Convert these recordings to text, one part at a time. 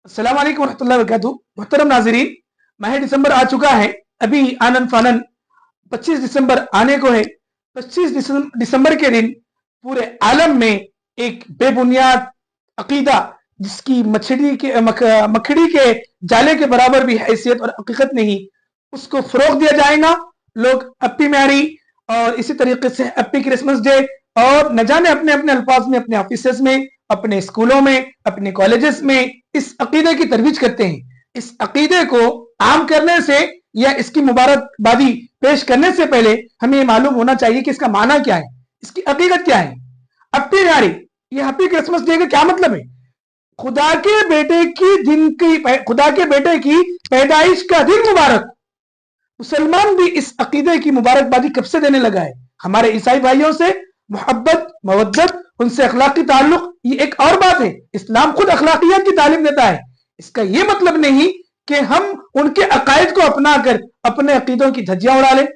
अस्सलाम वालेकुम रहमतुल्लाहि व बरकातहू। मुहतरम नाज़रीन, माह दिसंबर आ चुका है। अभी आनन फानन 25 दिसंबर आने को है। 25 दिसंबर के दिन पूरे आलम में एक बेबुनियाद अकीदा, जिसकी मकड़ी के जाले के बराबर भी हैसियत और हकीकत नहीं, उसको फरोग दिया जाएगा। लोग हैप्पी मैरी और इसी तरीके से हैप्पी क्रिसमस डे और न जाने अपने अपने अल्फाज में, अपने ऑफिस में, अपने स्कूलों में, अपने कॉलेजेस में इस अकीदे की तरवीज करते हैं। इस अकीदे को आम करने से या इसकी मुबारकबादी पेश करने से पहले हमें ये मालूम होना चाहिए कि इसका माना क्या है, इसकी हकीकत क्या है। हैप्पी मैरी, ये हैप्पी क्रिसमस डे का क्या मतलब है? खुदा के बेटे की पैदाइश का दिन मुबारक। मुसलमान भी इस अकीदे की मुबारकबादी कब से देने लगा है? हमारे ईसाई भाइयों से मोहब्बत, मवद्दत, उनसे अखलाकी ताल्लुक, ये एक और बात है। इस्लाम खुद अखलाकियत की तालीम देता है। इसका ये मतलब नहीं कि हम उनके अकायद को अपना कर अपने अकीदों की धज्जियां उड़ा लें,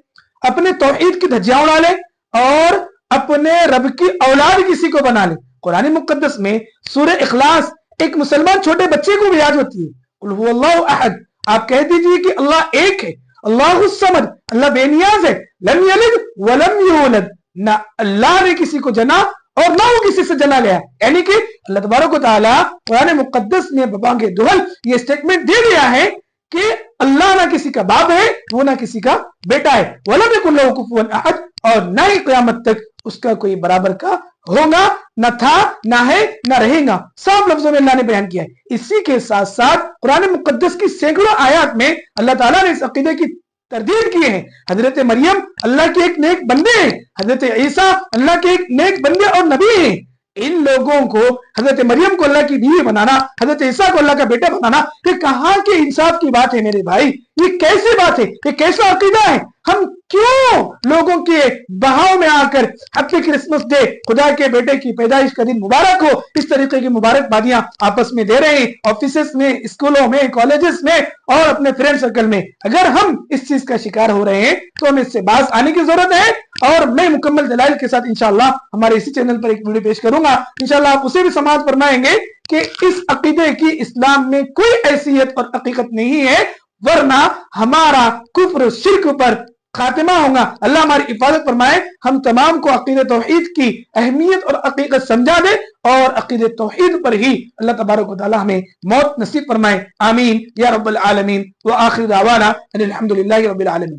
अपने तौहीद की धज्जियां उड़ा लें और अपने रब की औलाद किसी को बना लें। कुरान मुकद्दस में सूरह इखलास एक मुसलमान छोटे बच्चे को भी याद होती है। कुल हुवल्लाहु अहद, आप कह दीजिए कि अल्लाह एक है, अल्लाहुस समद, अल्लाह बेनियाज है, लम यलिद वलम यूलद, ना अल्लाह ने किसी को जना और ना वो किसी से जना गया। यानी कि अल्लाह तबारक व तआला कुरान मुकद्दस में बबांगे दुहल ये स्टेटमेंट दे दिया है कि अल्लाह ना किसी का बाप है, वो ना किसी का बेटा है, वलम यकुन लहू कुफुवन अहद, और ना ही क़यामत तक उसका कोई बराबर का होगा, न था, ना है, ना रहेगा। साफ लफ्जों में अल्लाह ने बयान किया है। इसी के साथ साथ कुरान मुकद्दस की सैकड़ों आयत में अल्लाह ताला ने इस अकीदे की तरदीद किए हैं। हजरत मरियम अल्लाह के एक नेक बंदे हैं, हजरत ईसा अल्लाह के एक नेक बंदे और नबी हैं। इन लोगों को, हजरत मरियम को अल्लाह की बीवी बनाना, हजरत ईसा को अल्लाह का बेटा बनाना, ये कहाँ के इंसाफ की बात है मेरे भाई? ये कैसी बात है? ये कैसा अकीदा है? हम क्यों लोगों के बहाव में आकर हैप्पी क्रिसमस डे, खुदा के बेटे की पैदाइश का दिन मुबारक हो, इस तरीके की मुबारकबादियां आपस में दे रहे हैं, ऑफिस में, स्कूलों में, कॉलेजेस में और अपने फ्रेंड सर्कल में। अगर हम इस चीज का शिकार हो रहे हैं तो हमें इससे बाज आने की जरूरत है। और मैं मुकम्मल दलाइल के साथ इंशाअल्लाह हमारे इसी चैनल पर एक वीडियो पेश करूंगा। इंशाअल्लाह आप उसे भी समाज फरमाएंगे कि इस अकीदे की इस्लाम में कोई हैसियत और हकीकत नहीं है, वरना हमारा कुफ्र शिर्क पर खातिमा होगा। अल्लाह हमारी हिफाजत फरमाए, हम तमाम को अकीदे तौहीद की अहमियत और हकीकत समझा दे और अकीदे तौहीद पर ही अल्लाह तबारक व तआला हमें मौत नसीब फरमाए। आमीन या रब्बल आलमीन। व आखिर दावाना अनिल हम्दुलिल्लाहि रब्बिल आलमीन।